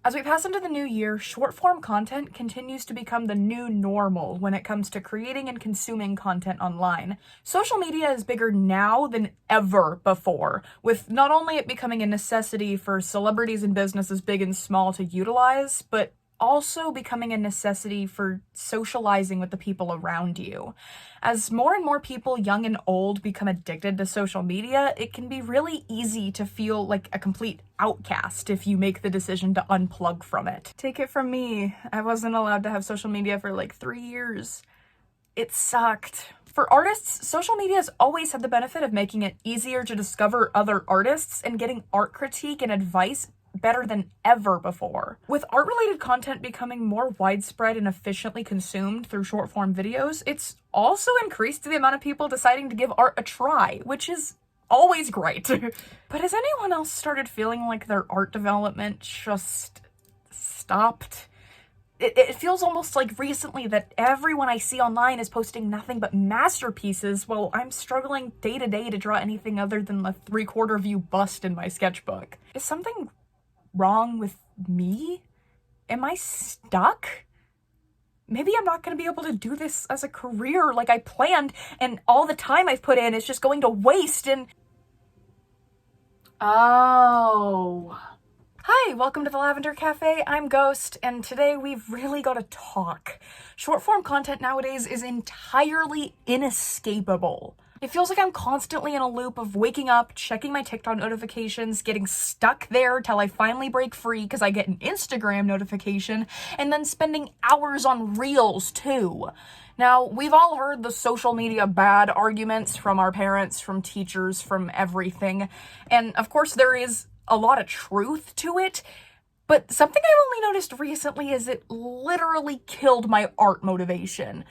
As we pass into the new year, short-form content continues to become the new normal when it comes to creating and consuming content online. Social media is bigger now than ever before, with not only it becoming a necessity for celebrities and businesses big and small to utilize, but also becoming a necessity for socializing with the people around you. As more and more people, young and old, become addicted to social media, it can be really easy to feel like a complete outcast if you make the decision to unplug from it. Take it from me, I wasn't allowed to have social media for like 3 years. It sucked. For artists, social media has always had the benefit of making it easier to discover other artists and getting art critique and advice better than ever before. With art-related content becoming more widespread and efficiently consumed through short-form videos, it's also increased the amount of people deciding to give art a try, which is always great. But has anyone else started feeling like their art development just stopped? It feels almost like recently that everyone I see online is posting nothing but masterpieces while I'm struggling day to day to draw anything other than a 3/4 view bust in my sketchbook. Is something wrong with me? Am I stuck? Maybe I'm not going to be able to do this as a career like I planned, and all the time I've put in is just going to waste and... Oh. Hi, welcome to the Lavender Cafe. I'm Ghost, and today we've really got to talk. Short-form content nowadays is entirely inescapable. It feels like I'm constantly in a loop of waking up, checking my TikTok notifications, getting stuck there till I finally break free because I get an Instagram notification, and then spending hours on Reels too. Now, we've all heard the social media bad arguments from our parents, from teachers, from everything, and of course there is a lot of truth to it, but something I've only noticed recently is it literally killed my art motivation.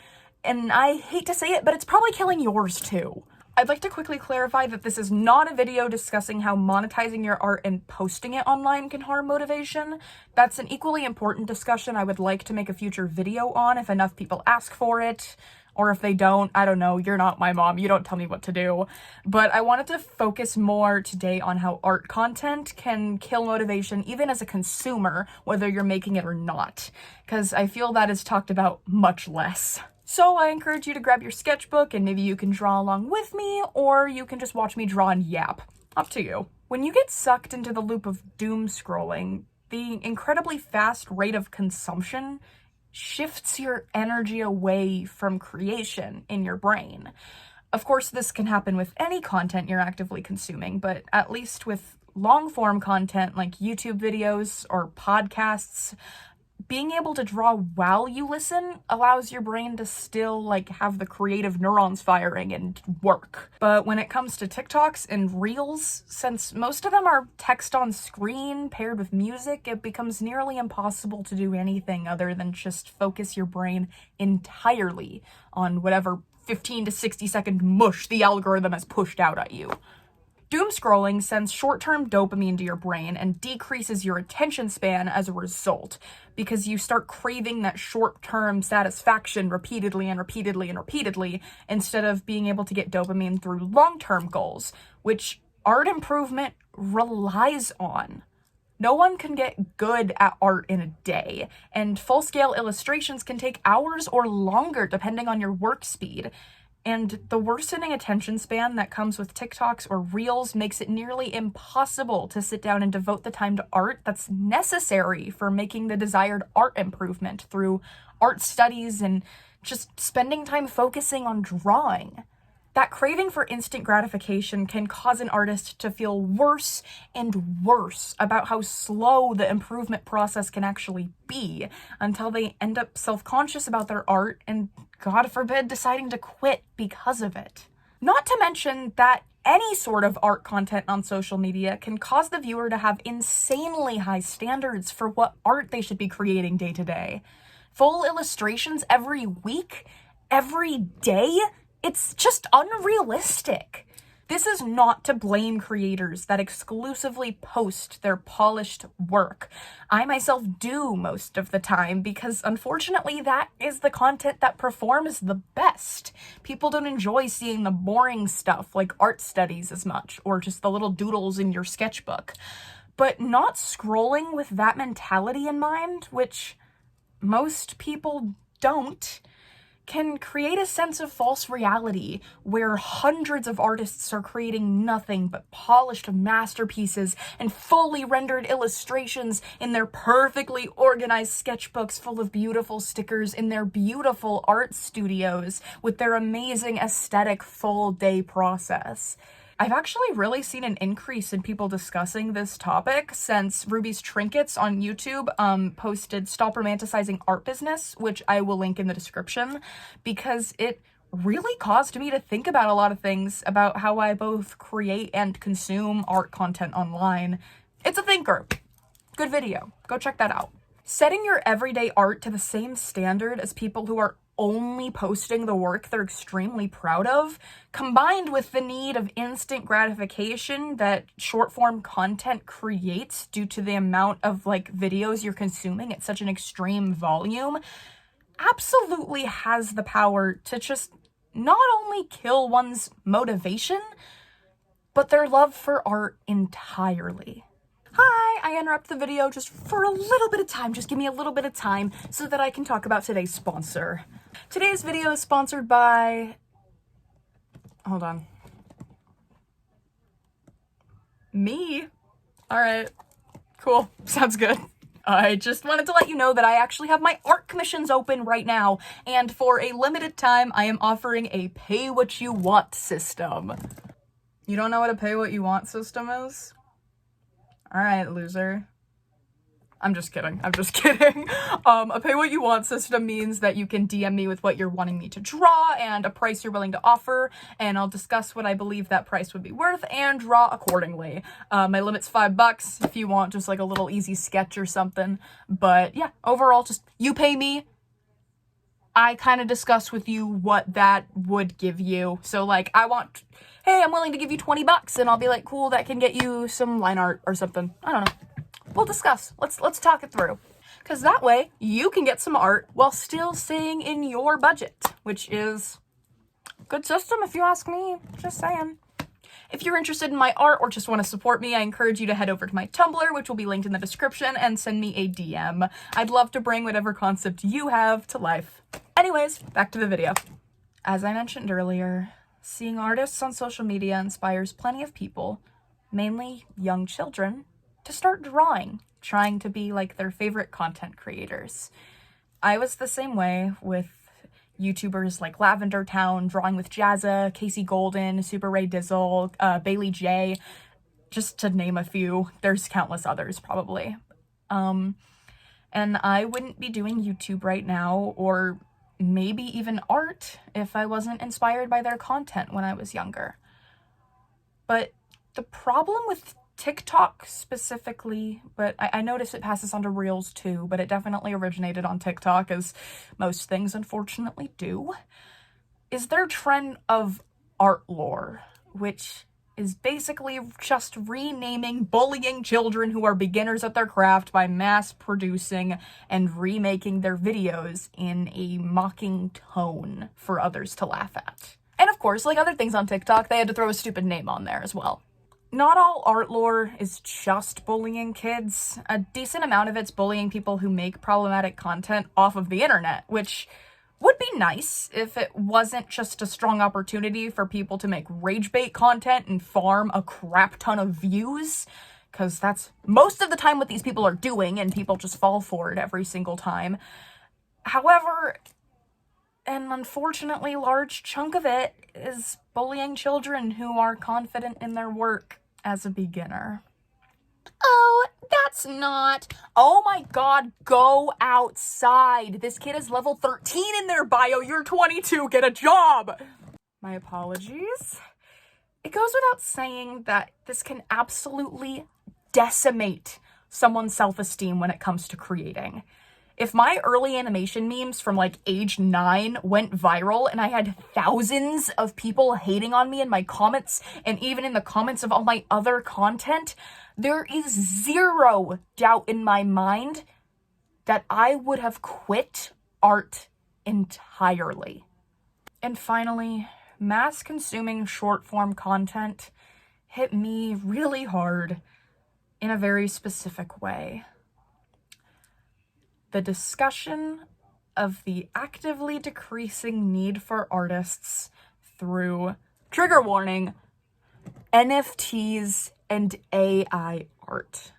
And I hate to say it, but it's probably killing yours too. I'd like to quickly clarify that this is not a video discussing how monetizing your art and posting it online can harm motivation. That's an equally important discussion I would like to make a future video on if enough people ask for it. Or if they don't, I don't know, you're not my mom, you don't tell me what to do. But I wanted to focus more today on how art content can kill motivation even as a consumer, whether you're making it or not. Because I feel that is talked about much less. So I encourage you to grab your sketchbook and maybe you can draw along with me, or you can just watch me draw and yap. Up to you. When you get sucked into the loop of doom scrolling, the incredibly fast rate of consumption shifts your energy away from creation in your brain. Of course, this can happen with any content you're actively consuming, but at least with long-form content like YouTube videos or podcasts, being able to draw while you listen allows your brain to still, have the creative neurons firing and work. But when it comes to TikToks and Reels, since most of them are text on screen paired with music, it becomes nearly impossible to do anything other than just focus your brain entirely on whatever 15 to 60 second mush the algorithm has pushed out at you. Doom scrolling sends short-term dopamine to your brain and decreases your attention span as a result, because you start craving that short-term satisfaction repeatedly and repeatedly and repeatedly, instead of being able to get dopamine through long-term goals, which art improvement relies on. No one can get good at art in a day, and full-scale illustrations can take hours or longer depending on your work speed. And the worsening attention span that comes with TikToks or Reels makes it nearly impossible to sit down and devote the time to art that's necessary for making the desired art improvement through art studies and just spending time focusing on drawing. That craving for instant gratification can cause an artist to feel worse and worse about how slow the improvement process can actually be, until they end up self-conscious about their art and, God forbid, deciding to quit because of it. Not to mention that any sort of art content on social media can cause the viewer to have insanely high standards for what art they should be creating day to day. Full illustrations every week, every day? It's just unrealistic. This is not to blame creators that exclusively post their polished work. I myself do most of the time because, unfortunately, that is the content that performs the best. People don't enjoy seeing the boring stuff like art studies as much, or just the little doodles in your sketchbook. but not scrolling with that mentality in mind, which most people don't, can create a sense of false reality where hundreds of artists are creating nothing but polished masterpieces and fully rendered illustrations in their perfectly organized sketchbooks full of beautiful stickers in their beautiful art studios with their amazing aesthetic full-day process. I've actually really seen an increase in people discussing this topic since Ruby's Trinkets on YouTube posted Stop Romanticizing Art Business, which I will link in the description, because it really caused me to think about a lot of things about how I both create and consume art content online. It's a thinker. Good video. Go check that out. Setting your everyday art to the same standard as people who are only posting the work they're extremely proud of, combined with the need of instant gratification that short-form content creates due to the amount of, videos you're consuming at such an extreme volume, absolutely has the power to just not only kill one's motivation, but their love for art entirely. Hi, I interrupt the video just for a little bit of time. Just give me a little bit of time so that I can talk about today's sponsor. Today's video is sponsored by... Hold on. Me? Alright. Cool. Sounds good. I just wanted to let you know that I actually have my art commissions open right now, and for a limited time, I am offering a pay-what-you-want system. You don't know what a pay-what-you-want system is? Alright, loser. I'm just kidding. I'm just kidding. A pay-what-you-want system means that you can DM me with what you're wanting me to draw and a price you're willing to offer, and I'll discuss what I believe that price would be worth and draw accordingly. My limit's $5 if you want just like a little easy sketch or something. But yeah, overall, just you pay me. I kind of discuss with you what that would give you. So like, hey, I'm willing to give you $20, and I'll be like, cool, that can get you some line art or something. I don't know. We'll discuss. Let's talk it through. Because that way, you can get some art while still staying in your budget, which is a good system if you ask me. Just saying. If you're interested in my art or just want to support me, I encourage you to head over to my Tumblr, which will be linked in the description, and send me a DM. I'd love to bring whatever concept you have to life. Anyways, back to the video. As I mentioned earlier, seeing artists on social media inspires plenty of people, mainly young children, to start drawing, trying to be like their favorite content creators. I was the same way with YouTubers like Lavender Town, Drawing with Jazza, Casey Golden, Super Ray Dizzle, Bailey J, just to name a few. There's countless others probably. And I wouldn't be doing YouTube right now, or maybe even art, if I wasn't inspired by their content when I was younger. But the problem with TikTok specifically, but I notice it passes onto Reels too, but it definitely originated on TikTok, as most things unfortunately do, is their trend of art lore, which is basically just renaming bullying children who are beginners at their craft by mass producing and remaking their videos in a mocking tone for others to laugh at. And of course, like other things on TikTok, they had to throw a stupid name on there as well. Not all art lore is just bullying kids. A decent amount of it's bullying people who make problematic content off of the internet, which would be nice if it wasn't just a strong opportunity for people to make rage bait content and farm a crap ton of views, because that's most of the time what these people are doing, and people just fall for it every single time. However, an unfortunately large chunk of it is bullying children who are confident in their work as a beginner. Oh, that's not. Oh my god, go outside. This kid is level 13 in their bio. You're 22. Get a job. My apologies. It goes without saying that this can absolutely decimate someone's self-esteem when it comes to creating. If my early animation memes from like age 9 went viral and I had thousands of people hating on me in my comments and even in the comments of all my other content, there is zero doubt in my mind that I would have quit art entirely. And finally, mass consuming short form content hit me really hard in a very specific way. The discussion of the actively decreasing need for artists through, trigger warning, NFTs and AI art.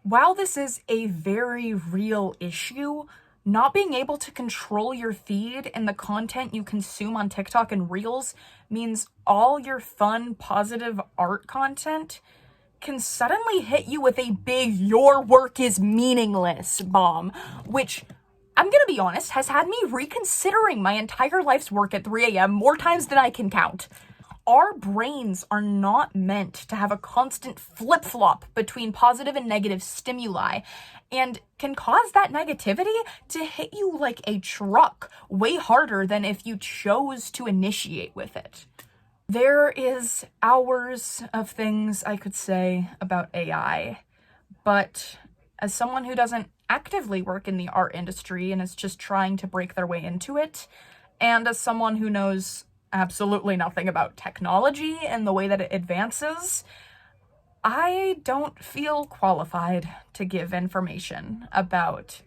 While this is a very real issue, not being able to control your feed and the content you consume on TikTok and Reels means all your fun, positive art content can suddenly hit you with a big "your work is meaningless" bomb, which, I'm gonna be honest, has had me reconsidering my entire life's work at 3 a.m. more times than I can count. Our brains are not meant to have a constant flip-flop between positive and negative stimuli, and can cause that negativity to hit you like a truck way harder than if you chose to initiate with it. There is hours of things I could say about AI, but as someone who doesn't actively work in the art industry and is just trying to break their way into it, and as someone who knows absolutely nothing about technology and the way that it advances, I don't feel qualified to give information about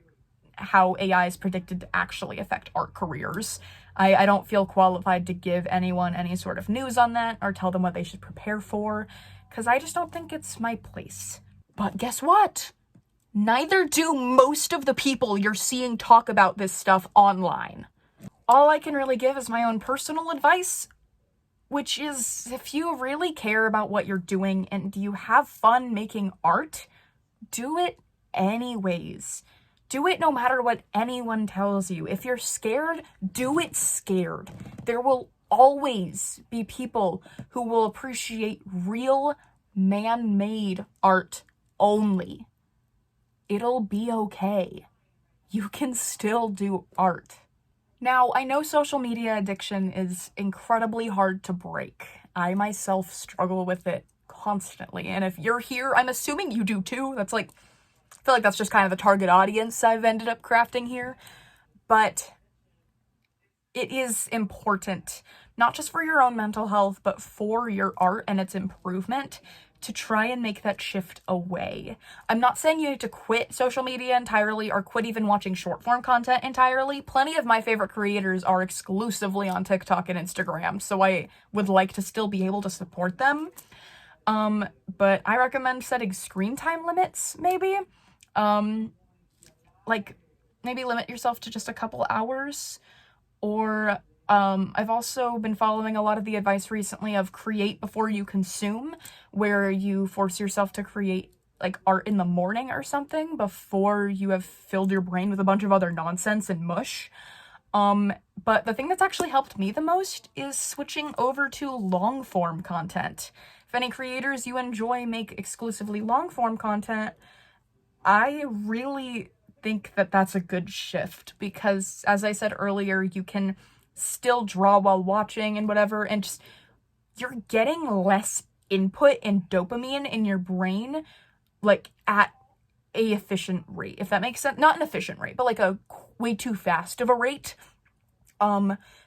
how AI is predicted to actually affect art careers. I don't feel qualified to give anyone any sort of news on that or tell them what they should prepare for, because I just don't think it's my place. But guess what? Neither do most of the people you're seeing talk about this stuff online. All I can really give is my own personal advice, which is, if you really care about what you're doing and you have fun making art, do it anyways. Do it no matter what anyone tells you. If you're scared, do it scared. There will always be people who will appreciate real, man-made art only. It'll be okay. You can still do art. Now, I know social media addiction is incredibly hard to break. I myself struggle with it constantly, and if you're here, I'm assuming you do too. I feel like that's just kind of the target audience I've ended up crafting here. But it is important, not just for your own mental health, but for your art and its improvement, to try and make that shift away. I'm not saying you need to quit social media entirely or quit even watching short form content entirely. Plenty of my favorite creators are exclusively on TikTok and Instagram, so I would like to still be able to support them. But I recommend setting screen time limits, maybe. Like, maybe limit yourself to just a couple hours. Or I've also been following a lot of the advice recently of create before you consume, where you force yourself to create like art in the morning or something before you have filled your brain with a bunch of other nonsense and mush. But the thing that's actually helped me the most is switching over to long form content. If any creators you enjoy make exclusively long form content, I really think that that's a good shift, because as I said earlier, you can still draw while watching and whatever, and just, you're getting less input and dopamine in your brain, like at a efficient rate, if that makes sense. Not an efficient rate, but like a way too fast of a rate.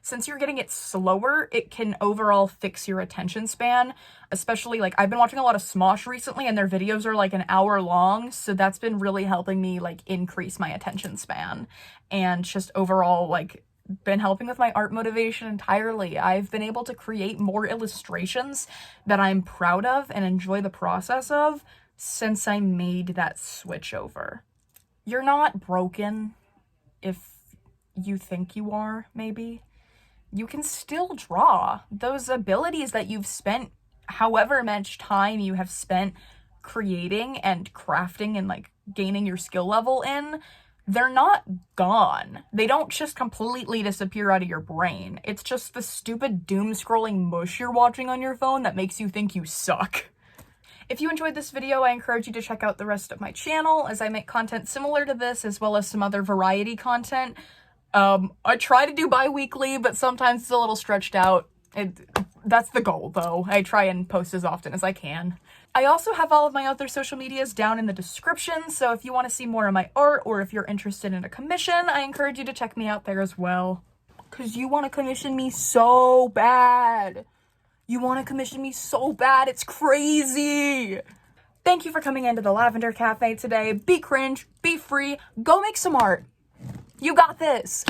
Since you're getting it slower, it can overall fix your attention span, especially like I've been watching a lot of Smosh recently and their videos are like an hour long. So that's been really helping me like increase my attention span and just overall like been helping with my art motivation entirely. I've been able to create more illustrations that I'm proud of and enjoy the process of since I made that switch over. You're not broken if you think you are, maybe. You can still draw. Those abilities that you've spent however much time you have spent creating and crafting and like gaining your skill level in, they're not gone. They don't just completely disappear out of your brain. It's just the stupid doom scrolling mush you're watching on your phone that makes you think you suck. If you enjoyed this video, I encourage you to check out the rest of my channel, as I make content similar to this as well as some other variety content. I try to do bi-weekly, but sometimes it's a little stretched out. That's the goal, though. I try and post as often as I can. I also have all of my other social medias down in the description, so if you want to see more of my art or if you're interested in a commission, I encourage you to check me out there as well. Because you want to commission me so bad. You want to commission me so bad, it's crazy. Thank you for coming into the Lavender Cafe today. Be cringe, be free, go make some art. You got this.